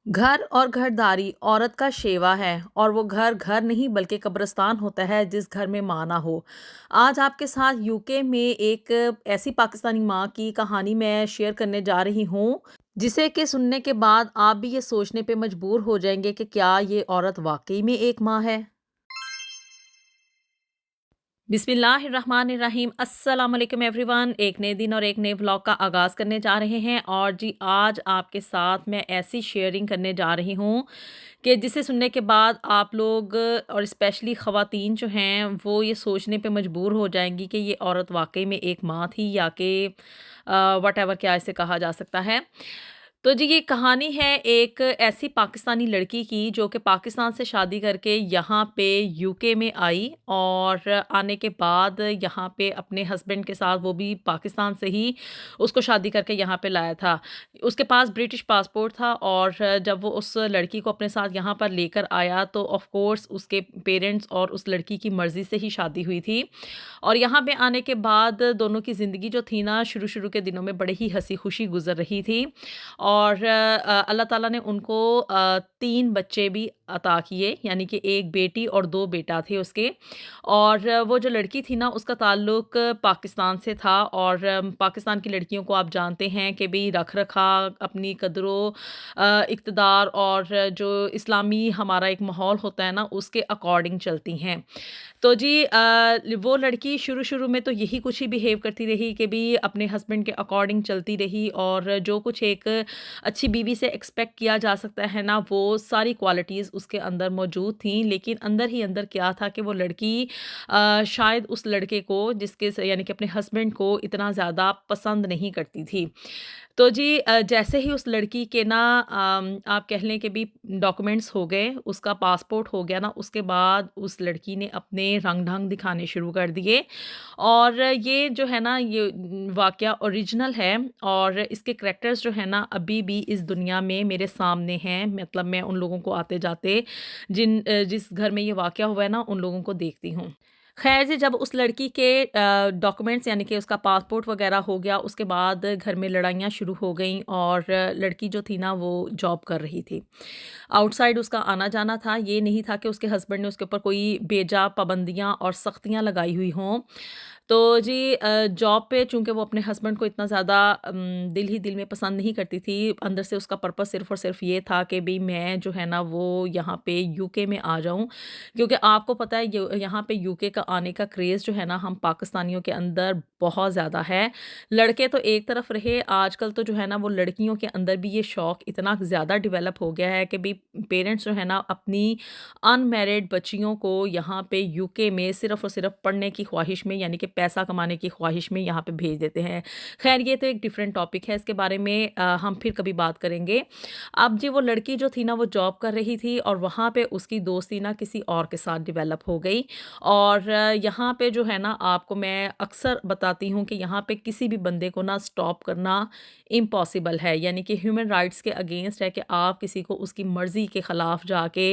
घर और घरदारी औरत का शेवा है और वो घर घर नहीं बल्कि कब्रिस्तान होता है जिस घर में माँ ना हो। आज आपके साथ यूके में एक ऐसी पाकिस्तानी माँ की कहानी मैं शेयर करने जा रही हूँ, जिसे कि सुनने के बाद आप भी ये सोचने पे मजबूर हो जाएंगे कि क्या ये औरत वाकई में एक माँ है। बिस्मिल्लाहिर्रहमानिर्रहीम, अस्सलाम वालेकुम एवरीवन। एक नए दिन और एक नए व्लॉग का आगाज़ करने जा रहे हैं और जी आज आपके साथ मैं ऐसी शेयरिंग करने जा रही हूँ कि जिसे सुनने के बाद आप लोग और स्पेशली ख़वातीन जो हैं वो ये सोचने पे मजबूर हो जाएंगी कि ये औरत वाकई में एक माँ थी या कि वट एवर क्या इसे कहा जा सकता है। तो जी ये कहानी है एक ऐसी पाकिस्तानी लड़की की जो कि पाकिस्तान से शादी करके यहाँ पे यूके में आई और आने के बाद यहाँ पे अपने हस्बैंड के साथ वो भी पाकिस्तान से ही उसको शादी करके यहाँ पे लाया था। उसके पास ब्रिटिश पासपोर्ट था और जब वो उस लड़की को अपने साथ यहाँ पर लेकर आया तो ऑफ कोर्स उसके पेरेंट्स और उस लड़की की मर्ज़ी से ही शादी हुई थी। और यहाँ पे आने के बाद दोनों की ज़िंदगी जो थी ना शुरू शुरू के दिनों में बड़े ही हंसी खुशी गुजर रही थी और अल्लाह ताला ने उनको 3 बच्चे भी अता किए, यानी कि 1 बेटी और 2 बेटा थे उसके। और वो जो लड़की थी ना उसका ताल्लुक पाकिस्तान से था और पाकिस्तान की लड़कियों को आप जानते हैं कि भई रख-रखाव, अपनी कदरों इक़्तिदार और जो इस्लामी हमारा एक माहौल होता है ना उसके अकॉर्डिंग चलती हैं। तो जी वो लड़की शुरू-शुरू में तो यही कुछ ही बिहेव करती रही कि भी अपने हस्बैंड के अकॉर्डिंग चलती रही और जो कुछ एक अच्छी बीवी से एक्सपेक्ट किया जा सकता है ना, वो सारी क्वालिटीज़ उसके अंदर मौजूद थीं। लेकिन अंदर ही अंदर क्या था कि वो लड़की शायद उस लड़के को जिसके स यानी कि अपने हस्बैंड को इतना ज़्यादा पसंद नहीं करती थी। तो जी जैसे ही उस लड़की के ना आप कह लें कि भी डॉक्यूमेंट्स हो गए, उसका पासपोर्ट हो गया ना, उसके बाद उस लड़की ने अपने रंग-ढंग दिखाने शुरू कर दिए। और ये जो है ना ये वाक़या ओरिजिनल है और इसके कैरेक्टर्स जो है ना अभी भी इस दुनिया में मेरे सामने हैं। मतलब मैं उन लोगों को आते-जाते जिस घर में ये वाक़या हुआ है ना उन लोगों को देखती हूँ। ख़ैर जी जब उस लड़की के डॉक्यूमेंट्स यानी कि उसका पासपोर्ट वग़ैरह हो गया, उसके बाद घर में लड़ाइयाँ शुरू हो गईं और लड़की जो थी ना वो जॉब कर रही थी। आउटसाइड उसका आना-जाना था, ये नहीं था कि उसके हस्बैंड ने उसके ऊपर कोई बेजा पाबंदियाँ और सख्तियाँ लगाई हुई हों। तो जी जॉब पे चूँकि वो अपने हस्बैंड को इतना ज़्यादा दिल ही दिल में पसंद नहीं करती थी, अंदर से उसका पर्पस सिर्फ़ और सिर्फ़ ये था कि भई मैं जो है ना वो यहाँ पे यूके में आ जाऊँ। क्योंकि आपको पता है यहाँ पे यूके का आने का क्रेज़ जो है ना हम पाकिस्तानियों के अंदर बहुत ज़्यादा है। लड़के तो एक तरफ रहे, आजकल तो जो है ना वो लड़कियों के अंदर भी ये शौक इतना ज़्यादा डेवलप हो गया है कि भई पेरेंट्स जो है ना अपनी अनमैरिड बच्चियों को यहाँ पे यूके में सिर्फ़ और सिर्फ़ पढ़ने की ख्वाहिश में यानी कि पैसा कमाने की ख्वाहिश में यहाँ पे भेज देते हैं। ख़ैर ये तो एक डिफ़रेंट टॉपिक है, इसके बारे में हम फिर कभी बात करेंगे। अब जी वो लड़की जो थी ना वो जॉब कर रही थी और वहाँ पे उसकी दोस्ती ना किसी और के साथ डेवलप हो गई। और यहाँ पे जो है ना आपको मैं अक्सर बताती हूँ कि यहाँ पे किसी भी बंदे को ना स्टॉप करना इम्पॉसिबल है, यानी कि ह्यूमन राइट्स के अगेंस्ट है कि आप किसी को उसकी मर्ज़ी के ख़िलाफ़ जाके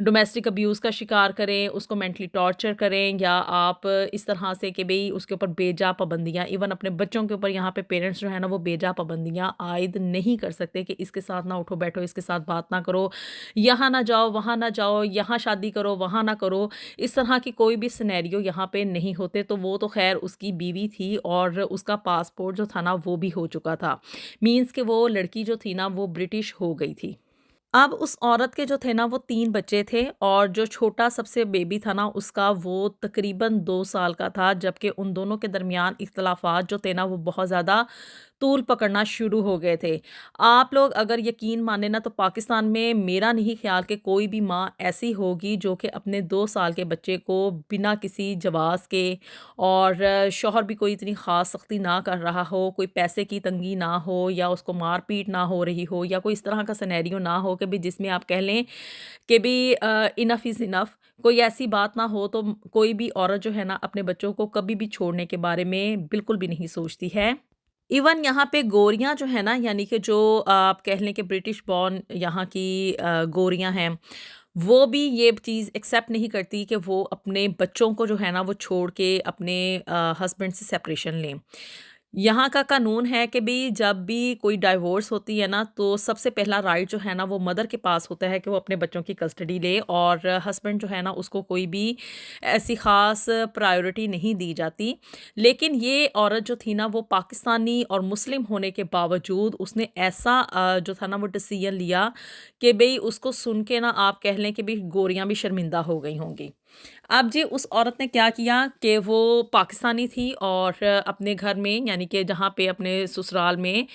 डोमेस्टिक अब्यूज़ का शिकार करें, उसको मेंटली टॉर्चर करें या आप इस तरह से कि भई उसके ऊपर बेजा पाबंदियाँ, इवन अपने बच्चों के ऊपर यहाँ पे पेरेंट्स जो है ना वो बेजा पाबंदियाँ आयद नहीं कर सकते कि इसके साथ ना उठो बैठो, इसके साथ बात ना करो, यहाँ ना जाओ, वहाँ ना जाओ, यहाँ शादी करो, वहाँ ना करो। इस तरह की कोई भी सिनेरियो यहाँ पे नहीं होते। तो वो तो ख़ैर उसकी बीवी थी और उसका पासपोर्ट जो था ना वो भी हो चुका था। मीन्स कि वो लड़की जो थी ना वो ब्रिटिश हो गई थी। अब उस औरत के जो थे ना वो 3 बच्चे थे और जो छोटा सबसे बेबी था ना उसका वो तकरीबन 2 साल का था, जबकि उन दोनों के दरमियान इख्तिलाफ़ात जो थे ना वो बहुत ज़्यादा तूल पकड़ना शुरू हो गए थे। आप लोग अगर यकीन माने ना तो पाकिस्तान में मेरा नहीं ख़्याल कि कोई भी माँ ऐसी होगी जो कि अपने 2 साल के बच्चे को बिना किसी जवाज़ के और शौहर भी कोई इतनी ख़ास सख्ती ना कर रहा हो, कोई पैसे की तंगी ना हो या उसको मार-पीट ना हो रही हो या कोई इस तरह का सिनेरियो ना हो कि भई जिसमें आप कह लें कि भई इनफ़ इज़ इनफ़, कोई ऐसी बात ना हो तो कोई भी औरत जो है ना अपने बच्चों को कभी भी छोड़ने के बारे में बिल्कुल भी नहीं सोचती है। इवन यहाँ पे गोरियाँ जो है ना यानी कि जो आप कह लें कि ब्रिटिश बॉर्न यहाँ की गोरियाँ हैं, वो भी ये चीज़ एक्सेप्ट नहीं करती कि वो अपने बच्चों को जो है ना वो छोड़ के अपने हस्बैंड से सेपरेशन लें। यहाँ کا कानून है कि भई जब भी कोई डाइवोर्स होती है ना, तो सबसे पहला राइट जो है ना, वो मदर के पास होता है कि वो अपने बच्चों की कस्टडी ले, और हस्बैंड जो है ना, उसको कोई भी ऐसी ख़ास प्रायोरिटी नहीं दी जाती। लेकिन ये औरत जो थी ना, वो पाकिस्तानी और मुस्लिम होने के बावजूद उसने ऐसा जो था ना, वो डिसीज़न लिया कि भई उसको सुन के ना, आप कह लें कि भई गोरियाँ भी शर्मिंदा हो गई होंगी। अब जी उस औरत ने क्या किया कि वो पाकिस्तानी थी, और अपने घर में, यानी कि जहाँ पे अपने ससुराल में,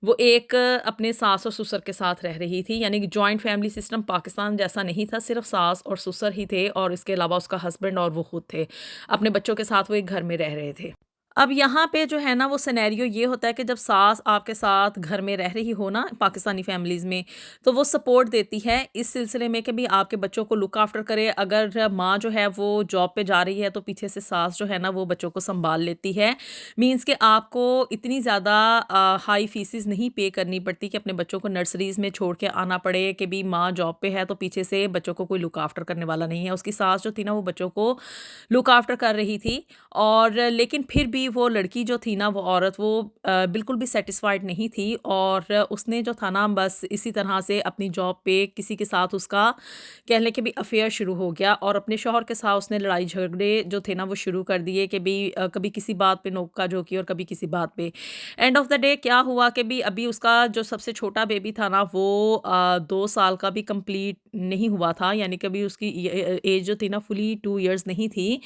वो एक अपने सास और ससुर के साथ रह रही थी। यानी कि जॉइंट फैमिली सिस्टम पाकिस्तान जैसा नहीं था, सिर्फ सास और ससुर ही थे, और इसके अलावा उसका हस्बैंड और वो खुद थे। अपने बच्चों के साथ वो एक घर में रह रहे थे। अब यहाँ पे जो है ना, वो सिनेरियो ये होता है कि जब सास आपके साथ घर में रह रही हो ना, पाकिस्तानी फैमिलीज़ में, तो वो सपोर्ट देती है इस सिलसिले में कि भी आपके बच्चों को लुक आफ्टर करे। अगर माँ जो है वो जॉब पे जा रही है, तो पीछे से सास जो है ना, वो बच्चों को संभाल लेती है। मीन्स कि आपको इतनी ज़्यादा हाई फीसिस नहीं पे करनी पड़ती कि अपने बच्चों को नर्सरीज़ में छोड़ के आना पड़े कि भी माँ जॉब पे है, तो पीछे से बच्चों को कोई लुक आफ्टर करने वाला नहीं है। उसकी सास जो थी ना, वो बच्चों को लुक आफ्टर कर रही थी। और लेकिन फिर भी वो लड़की जो थी ना, वो औरत, वो बिल्कुल भी सैटिस्फाइड नहीं थी, और उसने जो था ना, बस इसी तरह से अपनी जॉब पे किसी के साथ उसका कह लें कि भी अफेयर शुरू हो गया, और अपने शौहर के साथ उसने लड़ाई झगड़े जो थे ना, वो शुरू कर दिए कि भी कभी किसी बात पे नोका झोंकी और कभी किसी बात पे। एंड ऑफ द डे क्या हुआ कि भी अभी उसका जो सबसे छोटा बेबी था ना, वो 2 साल का भी कंप्लीट नहीं हुआ था, यानी कभी उसकी एज जो थी ना, फुली 2 इयर्स नहीं थी।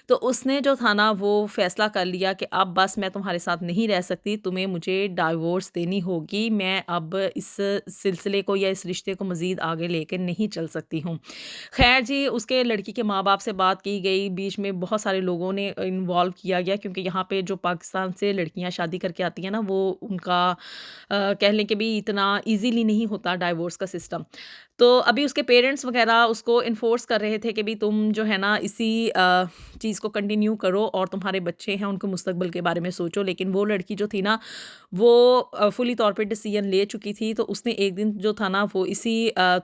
तो उसने जो था ना, वो फ़ैसला कर लिया कि अब बस मैं तुम्हारे साथ नहीं रह सकती, तुम्हें मुझे डाइवोर्स देनी होगी, मैं अब इस सिलसिले को या इस रिश्ते को मज़ीद आगे लेके नहीं चल सकती हूँ। ख़ैर जी, उसके लड़की के माँ-बाप से बात की गई, बीच में बहुत सारे लोगों ने इन्वॉल्व किया गया, क्योंकि यहाँ पे जो पाकिस्तान से लड़कियाँ शादी करके आती हैं ना, वो उनका कह लें कि भई इतना ईज़िली नहीं होता डाइवोर्स का सिस्टम। तो अभी उसके पेरेंट्स वग़ैरह उसको एनफ़ोर्स कर रहे थे कि भई तुम जो है ना, इसी चीज़ को कंटिन्यू करो, और तुम्हारे बच्चे हैं, उनके मुस्तकबिल के बारे में सोचो। लेकिन वो लड़की जो थी ना, वो फुली तौर पे डिसीजन ले चुकी थी। तो उसने एक दिन जो था ना, वो इसी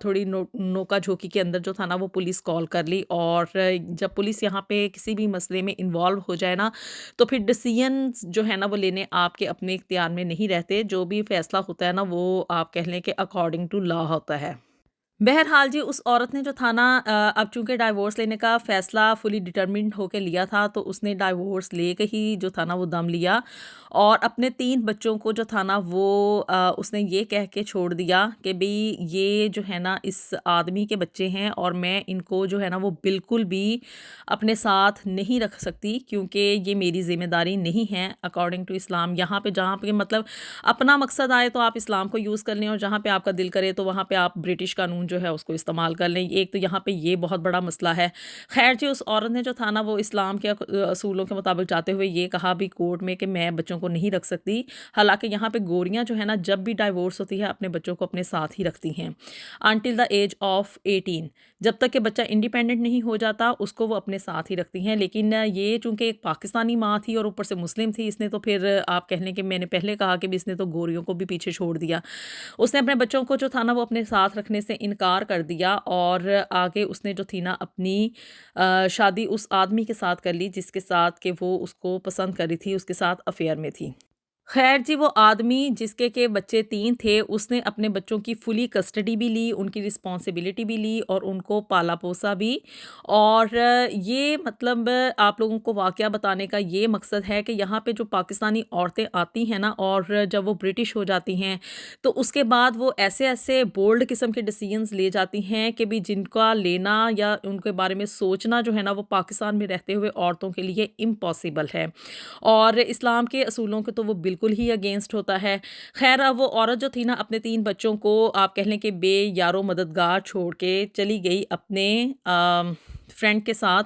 थोड़ी नोका-झोंकी के अंदर जो था ना, वो पुलिस कॉल कर ली। और जब पुलिस यहाँ पे किसी भी मसले में इन्वॉल्व हो जाए ना, तो फिर डिसीजंस जो है ना, वो लेने आपके अपने इख्तियार में नहीं रहते। जो भी फ़ैसला होता है ना, वो आप कह लें कि अकॉर्डिंग टू लॉ होता है। बहरहाल जी, उस औरत ने जो था ना, अब चूँकि डाइवोर्स लेने का फ़ैसला फुली डिटर्मिन्ड होके लिया था, तो उसने डाइवोर्स लेके ही जो था ना, वो दम लिया, और अपने 3 बच्चों को जो था ना, वो उसने ये कह के छोड़ दिया कि भई ये जो है ना, इस आदमी के बच्चे हैं, और मैं इनको जो है ना, वो बिल्कुल भी अपने साथ नहीं रख सकती, क्योंकि ये मेरी ज़िम्मेदारी नहीं है अकॉर्डिंग टू इस्लाम। यहाँ पे जहाँ पे मतलब अपना मकसद आए तो आप इस्लाम को यूज़ कर लें, और जहाँ पे आपका दिल करे तो वहाँ पे आप ब्रिटिश कानून जो है उसको इस्तेमाल कर लें। एक तो यहाँ पे ये बहुत बड़ा मसला है। ख़ैर जी, उस औरत ने जो था ना, वो इस्लाम के असूलों के मुताबिक जाते हुए ये कहा भी कोर्ट में कि मैं बच्चों को नहीं रख सकती। हालाँकि यहाँ पे गोरियाँ जो है ना, जब भी डाइवोर्स होती है, अपने बच्चों को अपने साथ ही रखती हैं अंटिल द एज ऑफ 18। जब तक कि बच्चा इंडिपेंडेंट नहीं हो जाता, उसको वो अपने साथ ही रखती हैं। लेकिन ये चूँकि एक पाकिस्तानी माँ थी और ऊपर से मुस्लिम थी, इसने तो फिर आप कह लें कि मैंने पहले कहा कि भी इसने तो गोरियों को भी पीछे छोड़ दिया। उसने अपने बच्चों को जो था ना, वो अपने साथ रखने से इनकार कर दिया, और आगे उसने जो थी ना, अपनी शादी उस आदमी के साथ कर ली जिसके साथ कि वो उसको पसंद कर रही थी, उसके साथ अफेयर में थी। ख़ैर जी, वो आदमी जिसके के बच्चे 3 थे, उसने अपने बच्चों की फुली कस्टडी भी ली, उनकी रिस्पॉन्सिबिलिटी भी ली, और उनको पाला-पोसा भी। और ये मतलब आप लोगों को वाक़या बताने का ये मकसद है कि यहाँ पे जो पाकिस्तानी औरतें आती हैं ना, और जब वो ब्रिटिश हो जाती हैं, तो उसके बाद वो ऐसे-ऐसे बोल्ड किस्म के डिसीजंस ले जाती हैं कि भी जिनका लेना या उनके बारे में सोचना जो है ना, वो पाकिस्तान में रहते हुए औरतों के लिए इम्पॉसिबल है। और इस्लाम के असूलों के तो वो बिल्कुल ही अगेंस्ट होता है। ख़ैर, अब वो औरत जो थी ना, अपने 3 बच्चों को आप कह लें कि बेयारो मददगार छोड़ के चली गई अपने फ्रेंड के साथ,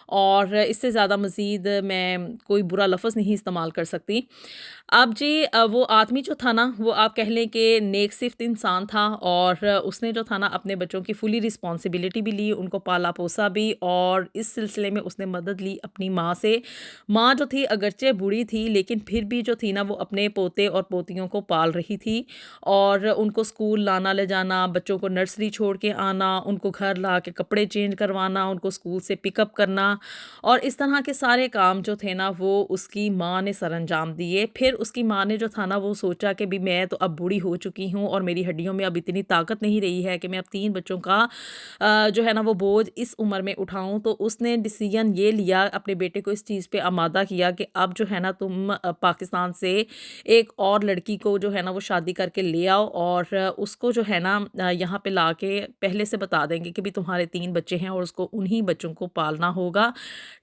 और इससे ज़्यादा मज़ीद मैं कोई बुरा लफ़्ज़ नहीं इस्तेमाल कर सकती। अब जी, वो आदमी जो था ना, वो आप कह लें कि नेक-सिफ़्त इंसान था, और उसने जो था ना, अपने बच्चों की फुली रिस्पॉन्सिबिलिटी भी ली, उनको पाला-पोसा भी, और इस सिलसिले में उसने मदद ली अपनी माँ से। माँ जो थी अगरचे बूढ़ी थी, लेकिन फिर भी जो थी ना, वो अपने पोते और पोतियों को पाल रही थी, और उनको स्कूल लाना ले जाना, बच्चों को नर्सरी छोड़ के आना, उनको घर ला के कपड़े चेंज करवाना, उनको स्कूल से पिकअप करना, اور اس طرح کے سارے کام جو تھے نا وہ اس کی ماں نے سر انجام دیے۔ پھر اس کی ماں نے جو تھا نا وہ سوچا کہ بھی میں تو اب بوڑھی ہو چکی ہوں اور میری ہڈیوں میں اب اتنی طاقت نہیں رہی ہے کہ میں اب 3 بچوں کا جو ہے نا وہ بوجھ اس عمر میں اٹھاؤں۔ تو اس نے ڈیسیژن یہ لیا، اپنے بیٹے کو اس چیز پہ آمادہ کیا کہ اب جو ہے نا تم پاکستان سے ایک اور لڑکی کو جو ہے نا وہ شادی کر کے لے آؤ، اور اس کو جو ہے نا یہاں پہ لا کے پہلے سے بتا دیں گے کہ بھی تمہارے 3 بچے ہیں اور اس کو انہی بچوں کو پالنا ہوگا۔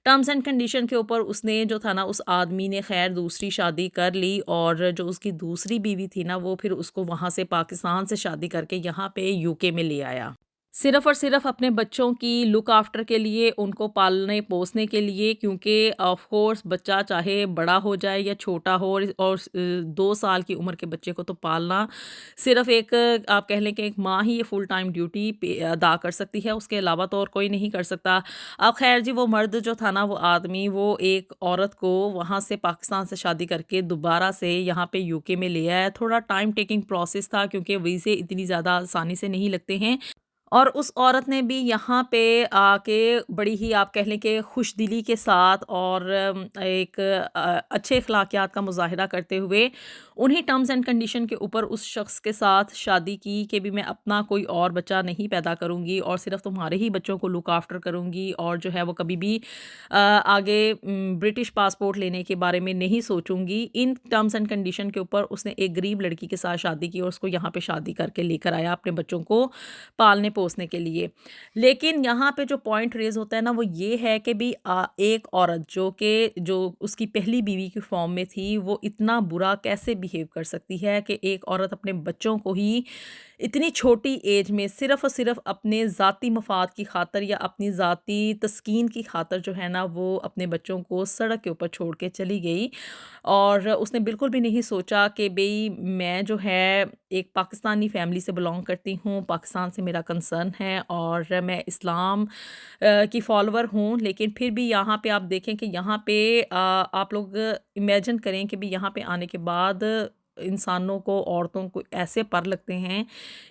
ٹرمز اینڈ کنڈیشن کے اوپر اس نے جو تھا نا اس آدمی نے خیر دوسری شادی کر لی، اور جو اس کی دوسری بیوی تھی نا وہ پھر اس کو وہاں سے پاکستان سے شادی کر کے یہاں پہ UK میں لے آیا، صرف اور صرف اپنے بچوں کی لک آفٹر کے لیے، ان کو پالنے پوسنے کے لیے، کیونکہ آف کورس بچہ چاہے بڑا ہو جائے یا چھوٹا ہو، اور 2 سال کی عمر کے بچے کو تو پالنا صرف ایک آپ کہہ لیں کہ ایک ماں ہی یہ فل ٹائم ڈیوٹی ادا کر سکتی ہے، اس کے علاوہ تو اور کوئی نہیں کر سکتا۔ اب خیر جی وہ مرد جو تھا نا وہ آدمی وہ ایک عورت کو وہاں سے پاکستان سے شادی کر کے دوبارہ سے یہاں پہ UK میں لے آیا۔ تھوڑا ٹائم ٹیکنگ پروسیس تھا کیونکہ ویزے اتنی زیادہ آسانی سے نہیں لگتے ہیں، اور اس عورت نے بھی یہاں پہ آ کے بڑی ہی آپ کہہ لیں کہ خوش دلی کے ساتھ اور ایک اچھے اخلاقیات کا مظاہرہ کرتے ہوئے انہی ٹرمز اینڈ کنڈیشن کے اوپر اس شخص کے ساتھ شادی کی کہ بھی میں اپنا کوئی اور بچہ نہیں پیدا کروں گی اور صرف تمہارے ہی بچوں کو لک آفٹر کروں گی، اور جو ہے وہ کبھی بھی آگے برٹش پاسپورٹ لینے کے بارے میں نہیں سوچوں گی۔ ان ٹرمز اینڈ کنڈیشن کے اوپر اس نے ایک غریب لڑکی کے ساتھ شادی کی اور اس کو یہاں پہ شادی کر کے لے کر آیا اپنے بچوں کو پالنے پوسنے کے لیے۔ لیکن یہاں پہ جو پوائنٹ ریز ہوتا ہے نا وہ یہ ہے کہ بھی ایک عورت جو اس کی پہلی بیوی کی فارم میں تھی وہ اتنا برا کیسے بیہیو کر سکتی ہے کہ ایک عورت اپنے بچوں کو ہی اتنی چھوٹی ایج میں صرف اور صرف اپنے ذاتی مفاد کی خاطر یا اپنی ذاتی تسکین کی خاطر جو ہے نا وہ اپنے بچوں کو سڑک کے اوپر چھوڑ کے چلی گئی، اور اس نے بالکل بھی نہیں سوچا کہ بھئی میں جو ہے ایک پاکستانی فیملی سے بلانگ کرتی ہوں، پاکستان سے میرا کنسرن ہے اور میں اسلام کی فالوور ہوں، لیکن پھر بھی یہاں پہ آپ دیکھیں کہ یہاں پہ آپ لوگ امیجن کریں کہ بھی یہاں پہ آنے کے بعد انسانوں کو عورتوں کو ایسے پر لگتے ہیں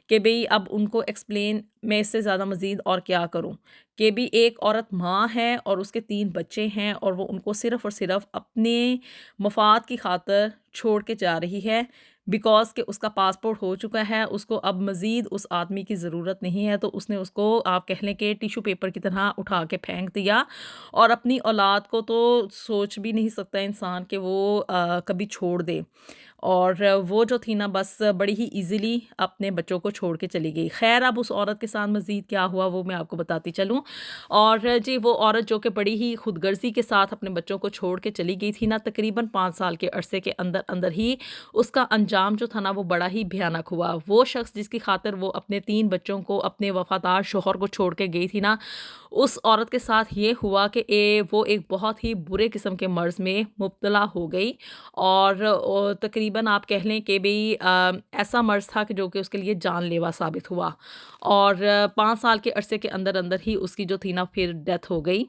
کہ بھئی اب ان کو ایکسپلین میں اس سے زیادہ مزید اور کیا کروں، کہ بھی ایک عورت ماں ہے اور اس کے 3 بچے ہیں اور وہ ان کو صرف اور صرف اپنے مفاد کی خاطر چھوڑ کے جا رہی ہے، بیکاز کہ اس کا پاسپورٹ ہو چکا ہے، اس کو اب مزید اس آدمی کی ضرورت نہیں ہے، تو اس نے اس کو آپ کہہ لیں کہ ٹیشو پیپر کی طرح اٹھا کے پھینک دیا، اور اپنی اولاد کو تو سوچ بھی نہیں سکتا انسان کہ وہ کبھی چھوڑ دے، اور وہ جو تھی نا بس بڑی ہی ایزیلی اپنے بچوں کو چھوڑ کے چلی گئی۔ خیر اب اس عورت کے ساتھ مزید کیا ہوا وہ میں آپ کو بتاتی چلوں، اور جی وہ عورت جو کہ بڑی ہی خود غرضی کے ساتھ اپنے بچوں کو چھوڑ کے چلی گئی تھی نا، تقریباً 5 سال کے عرصے کے اندر اندر ہی اس کا انجام جو تھا نا وہ بڑا ہی بھیانک ہوا۔ وہ شخص جس کی خاطر وہ اپنے 3 بچوں کو اپنے وفادار شوہر کو چھوڑ کے گئی تھی نا، اس عورت کے ساتھ یہ ہوا کہ وہ ایک بہت ہی برے قسم کے مرض میں مبتلا ہو گئی، اور تقریباً آپ کہہ لیں کہ بھی ایسا مرض تھا کہ جو کہ اس کے لیے جان لیوا ثابت ہوا، اور 5 سال کے عرصے کے اندر اندر ہی اس کی جو تھی نا پھر ڈیتھ ہو گئی۔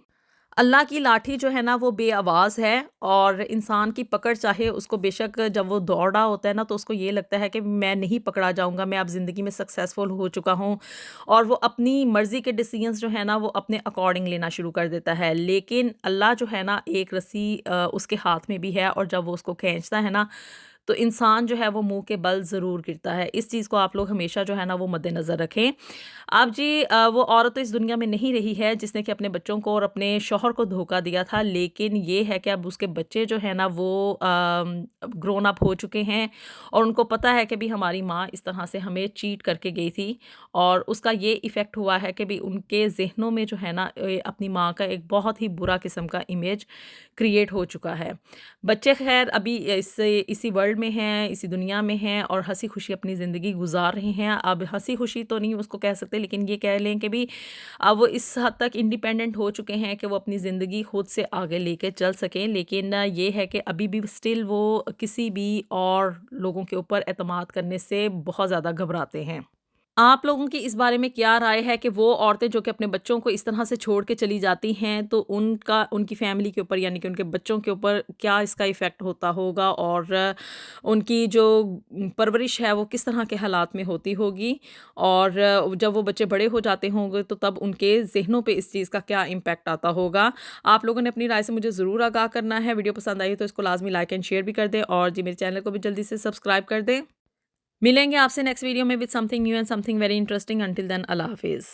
اللہ کی لاٹھی جو ہے نا وہ بے آواز ہے، اور انسان کی پکڑ چاہے اس کو بے شک جب وہ دوڑ رہا ہوتا ہے نا تو اس کو یہ لگتا ہے کہ میں نہیں پکڑا جاؤں گا، میں اب زندگی میں سکسیسفل ہو چکا ہوں، اور وہ اپنی مرضی کے ڈیسیژنز جو ہے نا وہ اپنے اکارڈنگ لینا شروع کر دیتا ہے، لیکن اللہ جو ہے نا ایک رسی اس کے ہاتھ میں بھی ہے، اور جب وہ اس کو کھینچتا ہے نا تو انسان جو ہے وہ منہ کے بل ضرور گرتا ہے۔ اس چیز کو آپ لوگ ہمیشہ جو ہے نا وہ مد نظر رکھیں۔ اب جی وہ عورت تو اس دنیا میں نہیں رہی ہے جس نے کہ اپنے بچوں کو اور اپنے شوہر کو دھوکہ دیا تھا، لیکن یہ ہے کہ اب اس کے بچے جو ہیں نا وہ گرون اپ ہو چکے ہیں، اور ان کو پتہ ہے کہ بھی ہماری ماں اس طرح سے ہمیں چیٹ کر کے گئی تھی، اور اس کا یہ ایفیکٹ ہوا ہے کہ بھی ان کے ذہنوں میں جو ہے نا اپنی ماں کا ایک بہت ہی برا قسم کا امیج کریٹ ہو چکا ہے۔ بچے خیر ابھی اسی ورلڈ میں ہیں، اسی دنیا میں ہیں، اور ہنسی خوشی اپنی زندگی گزار رہے ہیں۔ اب ہنسی خوشی تو نہیں اس کو کہہ سکتے، لیکن یہ کہہ لیں کہ بھی اب وہ اس حد تک انڈیپینڈنٹ ہو چکے ہیں کہ وہ اپنی زندگی خود سے آگے لے کے چل سکیں، لیکن یہ ہے کہ ابھی بھی سٹل وہ کسی بھی اور لوگوں کے اوپر اعتماد کرنے سے بہت زیادہ گھبراتے ہیں۔ آپ لوگوں کی اس بارے میں کیا رائے ہے کہ وہ عورتیں جو کہ اپنے بچوں کو اس طرح سے چھوڑ کے چلی جاتی ہیں تو ان کی فیملی کے اوپر یعنی کہ ان کے بچوں کے اوپر کیا اس کا ایفیکٹ ہوتا ہوگا، اور ان کی جو پرورش ہے وہ کس طرح کے حالات میں ہوتی ہوگی، اور جب وہ بچے بڑے ہو جاتے ہوں گے تو تب ان کے ذہنوں پہ اس چیز کا کیا امپیکٹ آتا ہوگا۔ آپ لوگوں نے اپنی رائے سے مجھے ضرور آگاہ کرنا ہے۔ ویڈیو پسند آئی تو اس کو لازمی لائک اینڈ شیئر بھی کر دیں، اور جی میرے چینل کو بھی جلدی سے سبسکرائب کر دیں۔ ملیں گے آپ سے نیکسٹ ویڈیو میں with something new and something very interesting. Until then Allah حافظ۔